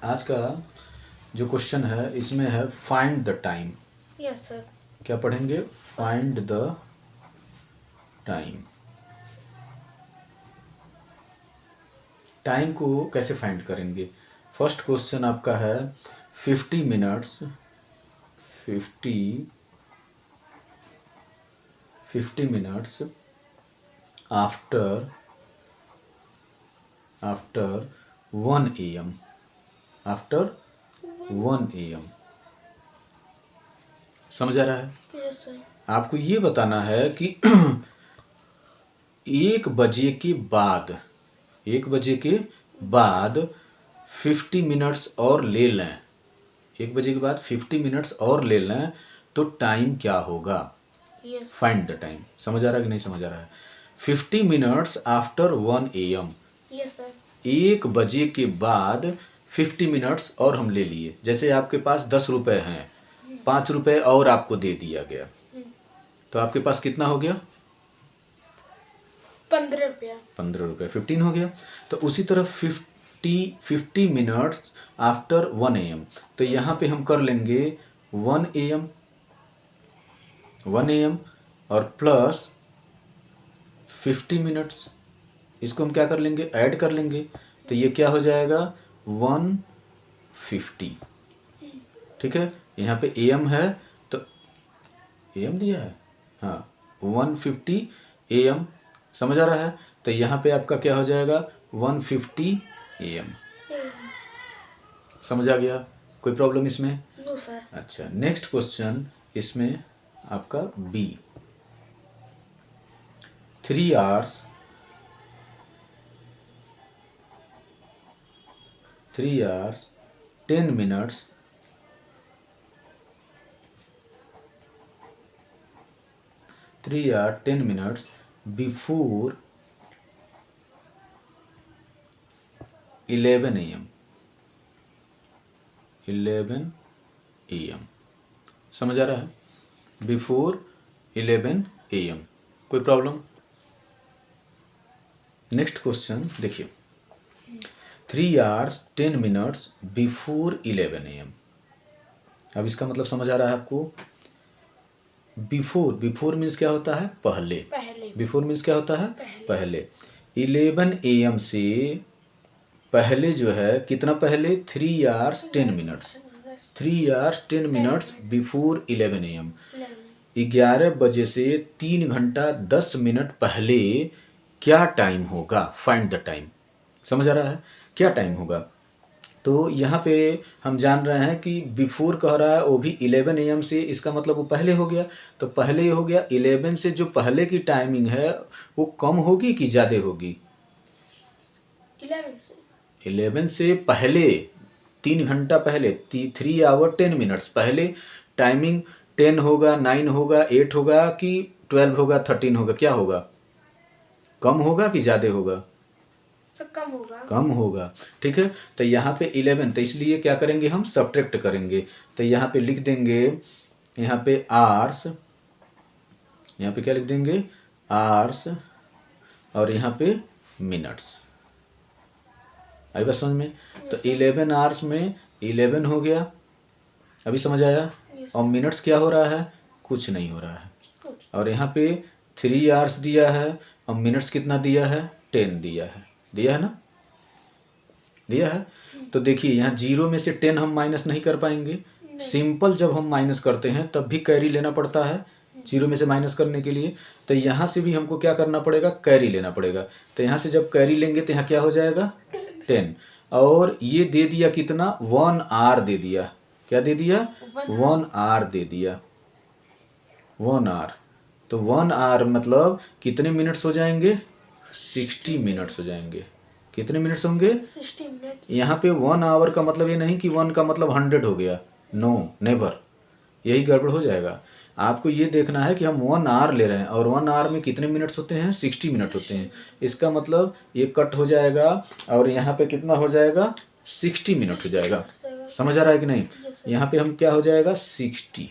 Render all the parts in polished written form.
आज का जो क्वेश्चन है इसमें है find the time. Yes sir. क्या पढ़ेंगे? Find the time. टाइम को कैसे फाइंड करेंगे? फर्स्ट क्वेश्चन आपका है 50 minutes 50 minutes after 1 AM after 1 AM। समझ आ रहा है? Yes sir. आपको ये बताना है कि 1 बजे के बाद 50 मिनट्स और ले लें। 1 बजे के बाद 50 मिनट्स और ले लें तो टाइम क्या होगा? Yes find the time. समझ आ रहा है कि नहीं समझ आ रहा है? 50 minutes after 1 AM। Yes sir. 1 बजे के बाद 50 मिनट्स और हम ले लिए। जैसे आपके पास 10 रुपए हैं, 5 रुपए और आपको दे दिया गया, तो आपके पास कितना हो गया? 15 रुपया। 15 रुपये, 15 हो गया। तो उसी तरह 50 मिनट्स आफ्टर 1 AM, तो यहाँ पे हम कर लेंगे 1 AM और प्लस 50 मिनट्स, इसको हम क्या कर लेंगे? ऐड कर लेंगे। तो ये क्या हो जाएगा? 150। ठीक है, यहाँ पे AM है तो AM दिया है, हाँ 150 AM। समझ आ रहा है? तो यहाँ पे आपका क्या हो जाएगा? 150 AM। समझ आ गया? कोई प्रॉब्लम इसमें? No sir. अच्छा, नेक्स्ट क्वेश्चन इसमें आपका B। 3 hours 10 minutes 3 hours 10 minutes before 11 AM। 11 AM। समझ आ रहा है? Before 11 AM। कोई प्रॉब्लम? नेक्स्ट क्वेश्चन देखिए, 3 hours 10 minutes बिफोर 11 AM। अब इसका मतलब समझ आ रहा है आपको? बिफोर मीन्स क्या होता है? पहले। बिफोर मीन्स क्या होता है? पहले। 11 AM से पहले जो है, कितना पहले? 3 hours 10 minutes 3 hours 10 minutes before 11 AM। 11 बजे से 3 घंटा 10 मिनट पहले क्या टाइम होगा? Find the time. समझ आ रहा है? क्या टाइम होगा? तो यहाँ पे हम जान रहे हैं कि बिफोर कह रहा है, वो भी 11 AM से, इसका मतलब वो पहले हो गया। तो पहले हो गया 11 से, जो पहले की टाइमिंग है वो कम होगी कि ज़्यादा होगी? 11 से पहले 3 घंटा पहले, 3 hour 10 minutes पहले टाइमिंग 10 होगा, 9 होगा, 8 होगा कि 12 होगा, 13 होगा? क्या होगा? कम होगा कि ज़्यादा होगा? कम होगा। कम होगा। ठीक है, तो यहाँ पे 11, तो इसलिए क्या करेंगे? हम सब्ट्रैक्ट करेंगे। तो यहाँ पे लिख देंगे, यहाँ पे आवर्स, यहाँ पे क्या लिख देंगे? आवर्स, और यहाँ पे मिनट्स। आई बात समझ में? तो 11 आवर्स में 11 हो गया। अभी समझ आया? और मिनट्स क्या हो रहा है? कुछ नहीं हो रहा है। और यहाँ पे 3 आवर्स दिया है और मिनट्स कितना दिया है? 10 दिया है। दिया है ना? दिया है। तो देखिए, यहाँ 0 में से 10 हम माइनस नहीं कर पाएंगे। सिंपल जब हम माइनस करते हैं तब भी कैरी लेना पड़ता है 0 में से माइनस करने के लिए। तो यहाँ से भी हमको क्या करना पड़ेगा? कैरी लेना पड़ेगा। तो यहाँ से जब कैरी लेंगे तो यहाँ क्या हो जाएगा? 10। और ये दे दिया कितना? 1 आवर दे दिया। क्या दे दिया? 1 आवर दे दिया। 1 आवर। तो 1 आवर मतलब कितने मिनट्स हो जाएंगे? 60 मिनट्स हो जाएंगे। कितने मिनट्स होंगे? 60 मिनट। यहाँ पे 1 आवर का मतलब ये नहीं कि 1 का मतलब 100 हो गया। No, never. यही गड़बड़ हो जाएगा। आपको ये देखना है कि हम 1 आवर ले रहे हैं और 1 आवर में कितने मिनट्स होते हैं? 60 मिनट होते हैं। इसका मतलब ये कट हो जाएगा और यहाँ पे कितना हो जाएगा? 60 मिनट हो जाएगा। समझ आ रहा है कि नहीं? यहाँ पे हम क्या हो जाएगा? 60।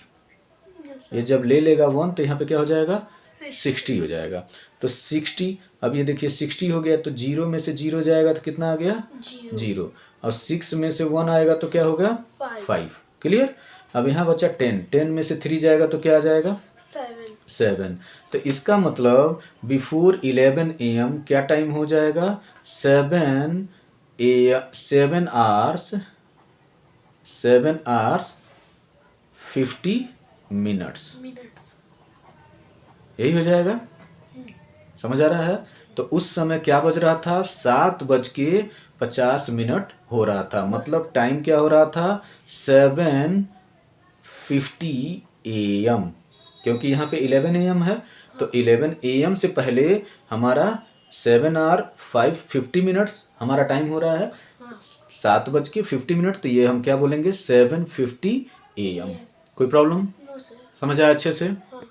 ये जब ले लेगा 1 तो यहाँ पे क्या हो जाएगा 60 60 हो जाएगा। तो 60, अब ये देखिए 60 हो गया तो 0 में से 0 जाएगा तो कितना आ गया 0 0, और 6 में से 1 आएगा तो क्या होगा 5 5। क्लियर। अब यहाँ बचा 10 में से 3 जाएगा तो क्या आ जाएगा 7। तो इसका मतलब बिफोर 11 AM क्या टाइम हो जाएगा 7 आवर्स 50 मिनट्स, यही हो जाएगा। समझ आ रहा है। तो उस समय क्या बज रहा था 7:50 हो रहा था, मतलब टाइम क्या हो रहा था 7:50 AM, क्योंकि यहाँ पे 11 AM है तो 11 AM से पहले हमारा 7 आवर 50 मिनट्स हमारा टाइम हो रहा है 7:50। तो ये हम क्या बोलेंगे 7:50 AM। कोई प्रॉब्लम नो सर। समझ आया अच्छे से। हाँ।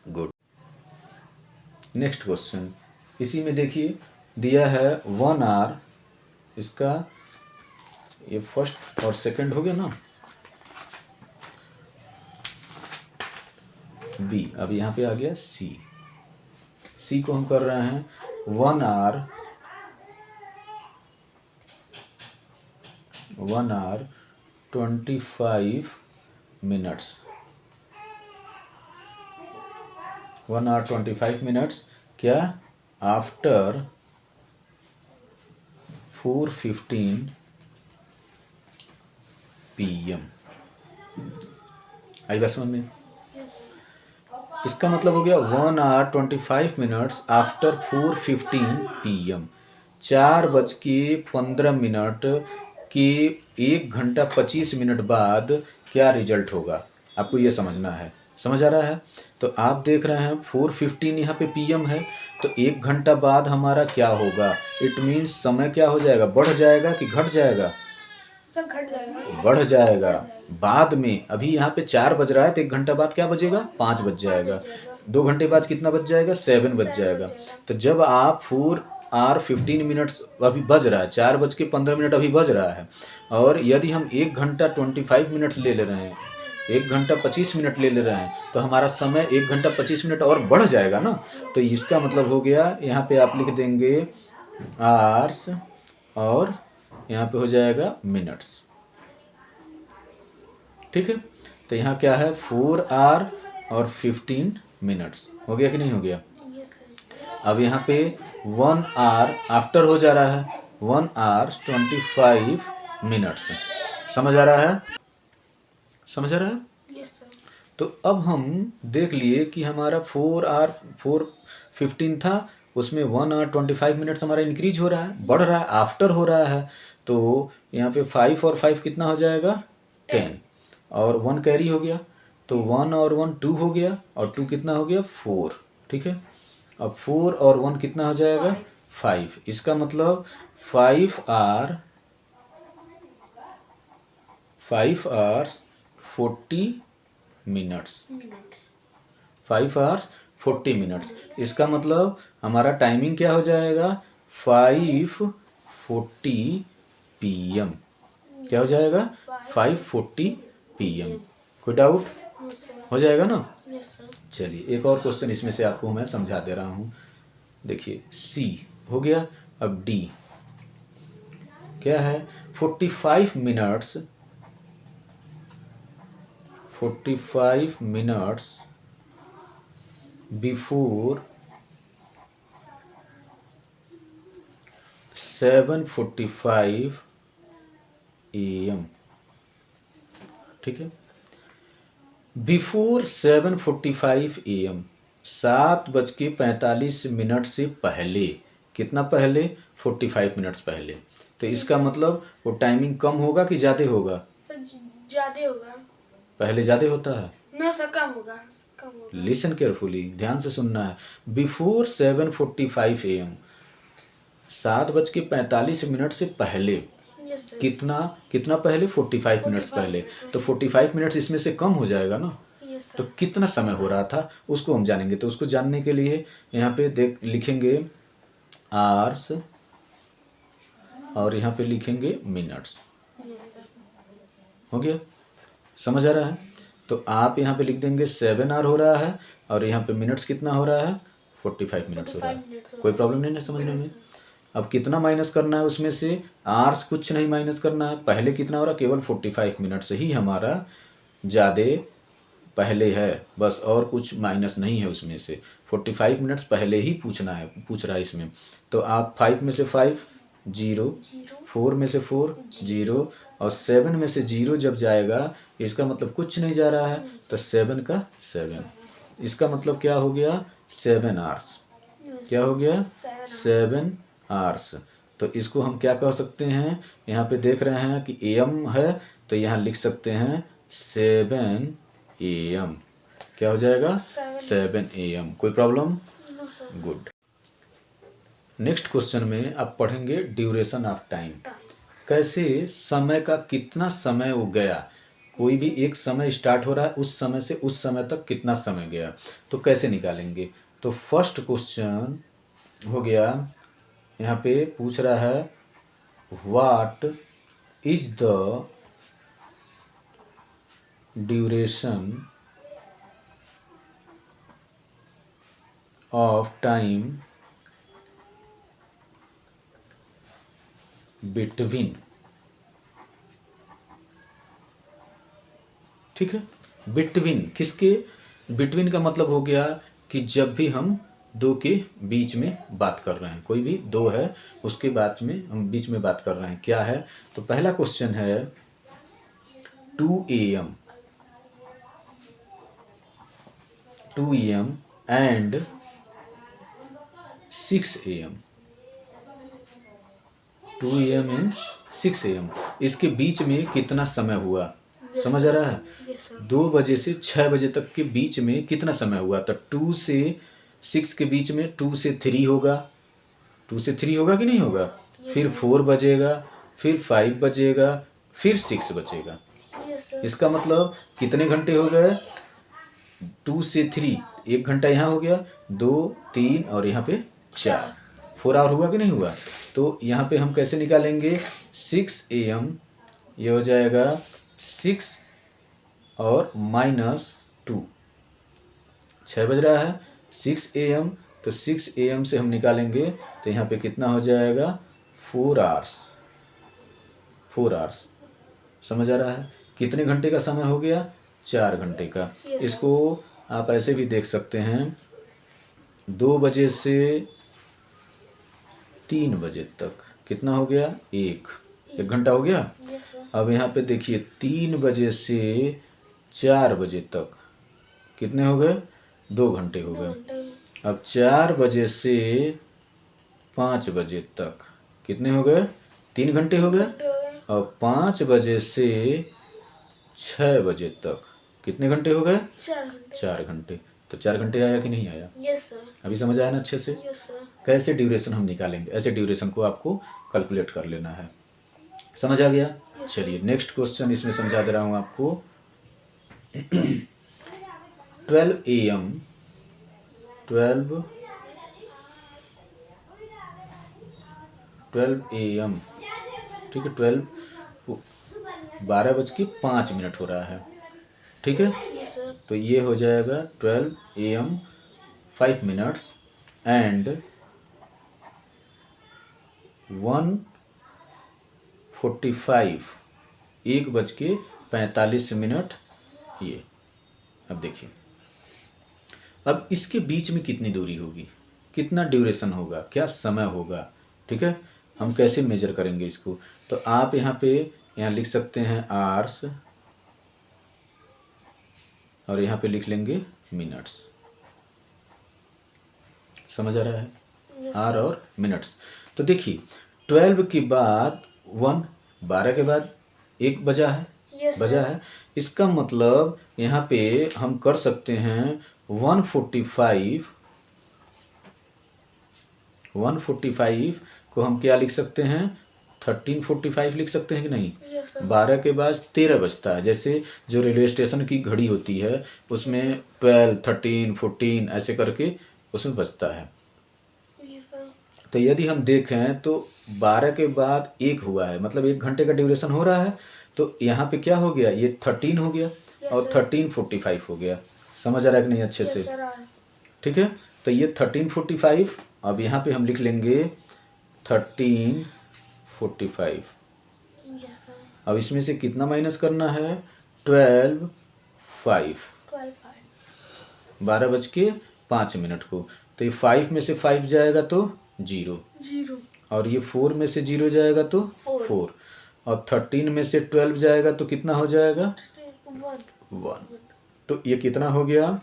गुड। नेक्स्ट क्वेश्चन, इसी में देखिए दिया है 1 आवर, इसका ये फर्स्ट और सेकंड हो गया ना, बी। अब यहाँ पे आ गया सी। सी को हम कर रहे हैं 1 आवर 25 मिनट्स, 1 आवर 25 मिनट्स क्या आफ्टर 4:15 PM। आई बात समझ में। Yes sir. इसका मतलब हो गया 1 आवर 25 मिनट्स आफ्टर 4:15 PM, 4:15 के 1 घंटा 25 मिनट बाद क्या रिजल्ट होगा, आपको ये समझना है। समझ आ रहा है। तो आप देख रहे हैं 4:15 यहाँ पे PM है, तो 1 घंटा बाद हमारा क्या होगा, इट मीन्स समय क्या हो जाएगा, बढ़ जाएगा कि घट जाएगा, सर घट जाएगा। बढ़ जाएगा। बाद में अभी यहाँ पे 4 बज रहा है तो 1 घंटा बाद क्या बजेगा 5 बज जाएगा, 2 घंटे बाद कितना बज जाएगा 7 बज जाएगा। तो जब आप 4 आवर 15 मिनट्स अभी बज रहा है, 4:15 अभी बज रहा है, और यदि हम 1 घंटा 25 मिनट्स ले रहे हैं, 1 घंटा 25 मिनट ले रहे हैं, तो हमारा समय 1 घंटा 25 मिनट और बढ़ जाएगा ना। तो इसका मतलब हो गया यहाँ पे आप लिख देंगे आवर्स और यहाँ पे हो जाएगा मिनट्स। ठीक है। तो यहाँ क्या है 4 आवर और 15 मिनट्स, हो गया कि नहीं हो गया। Yes sir. अब यहाँ पे 1 आवर आफ्टर हो जा रहा है 1 आवर 25 मिनट्स। समझ आ रहा है, समझ आ रहा है। Yes sir. तो अब हम देख लिए कि हमारा 4 आवर 4:15 था, उसमें 1 आवर 25 मिनट्स हमारा इंक्रीज हो रहा है, बढ़ रहा है, आफ्टर हो रहा है। तो यहाँ पे 5 और 5 कितना हो जाएगा 10, और 1 कैरी हो गया, तो 1 और 1 2 हो गया, और 2 कितना हो गया 4। ठीक है। अब 4 और 1 कितना हो जाएगा 5। इसका मतलब 5 आवर 40 मिनट्स, 5 आवर्स 40 मिनट्स। इसका मतलब हमारा टाइमिंग क्या हो जाएगा 5:40 PM। क्या हो जाएगा 5:40 PM। कोई डाउट नो सर। हो जाएगा ना। Yes sir. चलिए एक और क्वेश्चन इसमें से आपको मैं समझा दे रहा हूँ। देखिए सी हो गया, अब डी क्या है 45 मिनट्स बिफोर 7:45 AM। ठीक है। बिफोर 7:45 AM, 7:45 से पहले, कितना पहले 45 मिनट्स पहले। तो इसका मतलब वो टाइमिंग कम होगा कि ज़्यादा होगा, सर ज्यादा होगा। पहले ज़्यादा होता है। नो सर कम होगा, कम होगा। लिसन केयरफुली, ध्यान से सुनना है। बिफोर 7:45 AM, 7:45 से पहले, यस सर। कितना पहले 45 मिनट्स पहले। तो 45 मिनट्स इसमें से कम हो जाएगा ना। यस तो सर। कितना समय हो रहा था उसको हम जानेंगे। तो उसको जानने के लिए यहाँ पे देख लिखेंगे आवर्स और यहाँ पे लिखेंगे मिनट्स। Yes sir. हो गया, समझ आ रहा है। तो आप यहाँ पे लिख देंगे 7 आवर हो रहा है और यहाँ पे मिनट्स कितना हो रहा है 45 मिनट्स हो रहा है। 45 मिनट्स हो कोई रहा प्रॉब्लम नहीं ना समझने में। अब कितना माइनस करना है उसमें से, आवर्स कुछ नहीं माइनस करना है। पहले कितना हो रहा है, केवल 45 मिनट्स ही हमारा ज़्यादा पहले है बस, और कुछ माइनस नहीं है उसमें से। 45 मिनट्स पहले ही पूछ रहा है इसमें। तो आप 5 में से 5 0, 4 में से 4 0 और 7 में से 0 जब जाएगा इसका मतलब कुछ नहीं जा रहा है, तो 7 का 7, इसका मतलब क्या हो गया 7 आवर्स। क्या हो गया 7 आवर्स। तो इसको हम क्या कह सकते हैं, यहाँ पे देख रहे हैं कि AM है तो यहाँ लिख सकते हैं 7 AM। क्या हो जाएगा 7 AM। कोई problem? No sir. Good. Next question में आप पढ़ेंगे ड्यूरेशन ऑफ टाइम। कैसे समय का कितना समय वो गया, कोई भी एक समय स्टार्ट हो रहा है उस समय से उस समय तक कितना समय गया, तो कैसे निकालेंगे। तो फर्स्ट क्वेश्चन हो गया, यहाँ पे पूछ रहा है what is the duration of time between. ठीक है, बिटवीन किसके, बिटवीन का मतलब हो गया कि जब भी हम दो के बीच में बात कर रहे हैं, कोई भी दो है उसके बाद में हम बीच में बात कर रहे हैं, क्या है। तो पहला क्वेश्चन है 2 AM and 6 AM। 2 AM and 6 AM, इसके बीच में कितना समय हुआ, समझ आ रहा है। 2 बजे से 6 बजे तक के बीच में कितना समय हुआ, तो 2 से 6 के बीच में 2 से 3 होगा, 2 से 3 होगा कि नहीं होगा, फिर 4 बजेगा, फिर 5 बजेगा, फिर 6 बजेगा। इसका मतलब कितने घंटे हो गए, 2 से 3 1 घंटा यहाँ हो गया, 2 3 और यहाँ पे 4, 4 आवर हुआ कि नहीं हुआ। तो यहाँ पे हम कैसे निकालेंगे 6 AM, ये हो जाएगा 6 और -2, 6 बज रहा है 6 AM, तो 6 AM से हम निकालेंगे तो यहाँ पे कितना हो जाएगा 4 आवर्स। 4 आवर्स समझ आ रहा है, कितने घंटे का समय हो गया 4 घंटे का। इसको आप ऐसे भी देख सकते हैं, 2 बजे से 3 बजे तक कितना हो गया 1 घंटा हो गया। अब यहाँ पे देखिए 3 बजे से 4 बजे तक कितने हो गए 2 घंटे हो गए। अब 4 बजे से 5 बजे तक कितने हो गए 3 घंटे हो गए। और 5 बजे से 6 बजे तक कितने घंटे हो गए 4 घंटे। तो 4 घंटे आया कि नहीं आया, यस सर। अभी समझ आया ना अच्छे से। Yes sir. कैसे ड्यूरेशन हम निकालेंगे, ऐसे ड्यूरेशन को आपको कैलकुलेट कर लेना है, समझ आ गया। चलिए नेक्स्ट क्वेश्चन इसमें समझा दे रहा हूँ आपको 12 AM 12 AM, ठीक है 12:05 हो रहा है, ठीक है। Yes sir. तो ये हो जाएगा 12 AM 5 मिनट्स एंड 1:45 1:45 ये। अब देखिए, अब इसके बीच में कितनी दूरी होगी, कितना ड्यूरेशन होगा, क्या समय होगा, ठीक है। हम कैसे मेजर करेंगे इसको, तो आप यहाँ लिख सकते हैं आवर्स और यहाँ पे लिख लेंगे मिनट्स, समझ आ रहा है, आर और मिनट्स। तो देखिए 12 के बाद 1, 12 के बाद 1 बजा है, बजा है, इसका मतलब यहाँ पे हम कर सकते हैं 145 को हम क्या लिख सकते हैं 13:45 लिख सकते हैं कि नहीं। 12 के बाद 13 बजता है, जैसे जो रेलवे स्टेशन की घड़ी होती है उसमें 12, 13, 14 ऐसे करके उसमें बजता है। तो यदि हम देखें तो 12 के बाद 1 हुआ है, मतलब 1 घंटे का ड्यूरेशन हो रहा है। तो यहाँ पे क्या हो गया, ये 13 हो गया और 13 45 हो गया। समझ आ रहा है कि नहीं अच्छे से? Yes sir. ठीक है, तो ये 1345, अब यहाँ पे हम लिख लेंगे 1345। Yes sir. अब इसमें से कितना माइनस करना है, 12 5, 12:05 को। तो ये 5 में से 5 जाएगा तो 0, 0 और ये 4 में से 0 जाएगा तो 4, और 13 में से 12 जाएगा तो कितना हो जाएगा, 1। तो ये कितना हो गया,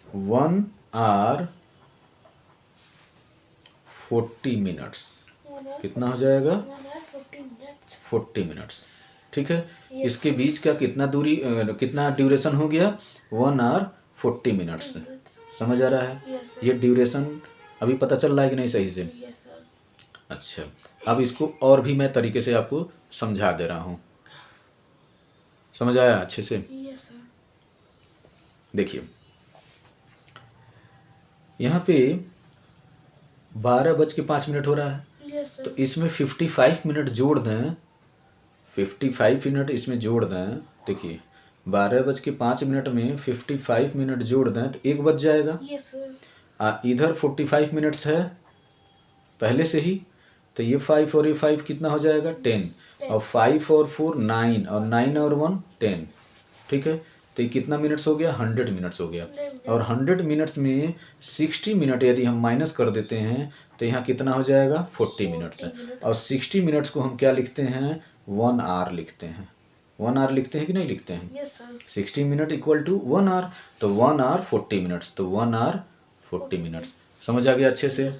1 hour 40 minutes। कितना हो जाएगा, 40 minutes। ठीक है, इसके बीच का कितना दूरी कितना ड्यूरेशन हो गया, 1 hour 40 minutes। समझ आ रहा है? ये ड्यूरेशन अभी पता चल रहा है कि नहीं सही से? Yes sir. अच्छा, अब इसको और भी मैं तरीके से आपको समझा दे रहा हूँ। समझ आया अच्छे से? Yes sir. देखिए, यहाँ पे 12:05 हो रहा है, यस तो सर। इसमें 55 मिनट जोड़ दें, 55 मिनट इसमें जोड़ दें। देखिए, 12:05 में 55 मिनट जोड़ दें तो 1 बज जाएगा। Yes sir. इधर 45 मिनट्स है पहले से ही, तो ये 5 और ये 5 कितना हो जाएगा, 10, और 5 और 4 9, और 9 और 1 10। ठीक है, तो ये कितना मिनट्स हो गया, 100 मिनट्स हो गया। और 100 मिनट्स में 60 मिनट यदि हम माइनस कर देते हैं तो यहाँ कितना हो जाएगा, 40 मिनट्स है। और 60 मिनट्स को हम क्या लिखते हैं, 1 आवर लिखते हैं। 1 आवर लिखते हैं कि नहीं लिखते हैं? Yes sir. 60 minute equal to 1 hour, तो 1 आवर 40 मिनट्स, तो 1 आवर 40 मिनट्स। समझ आ गया अच्छे से?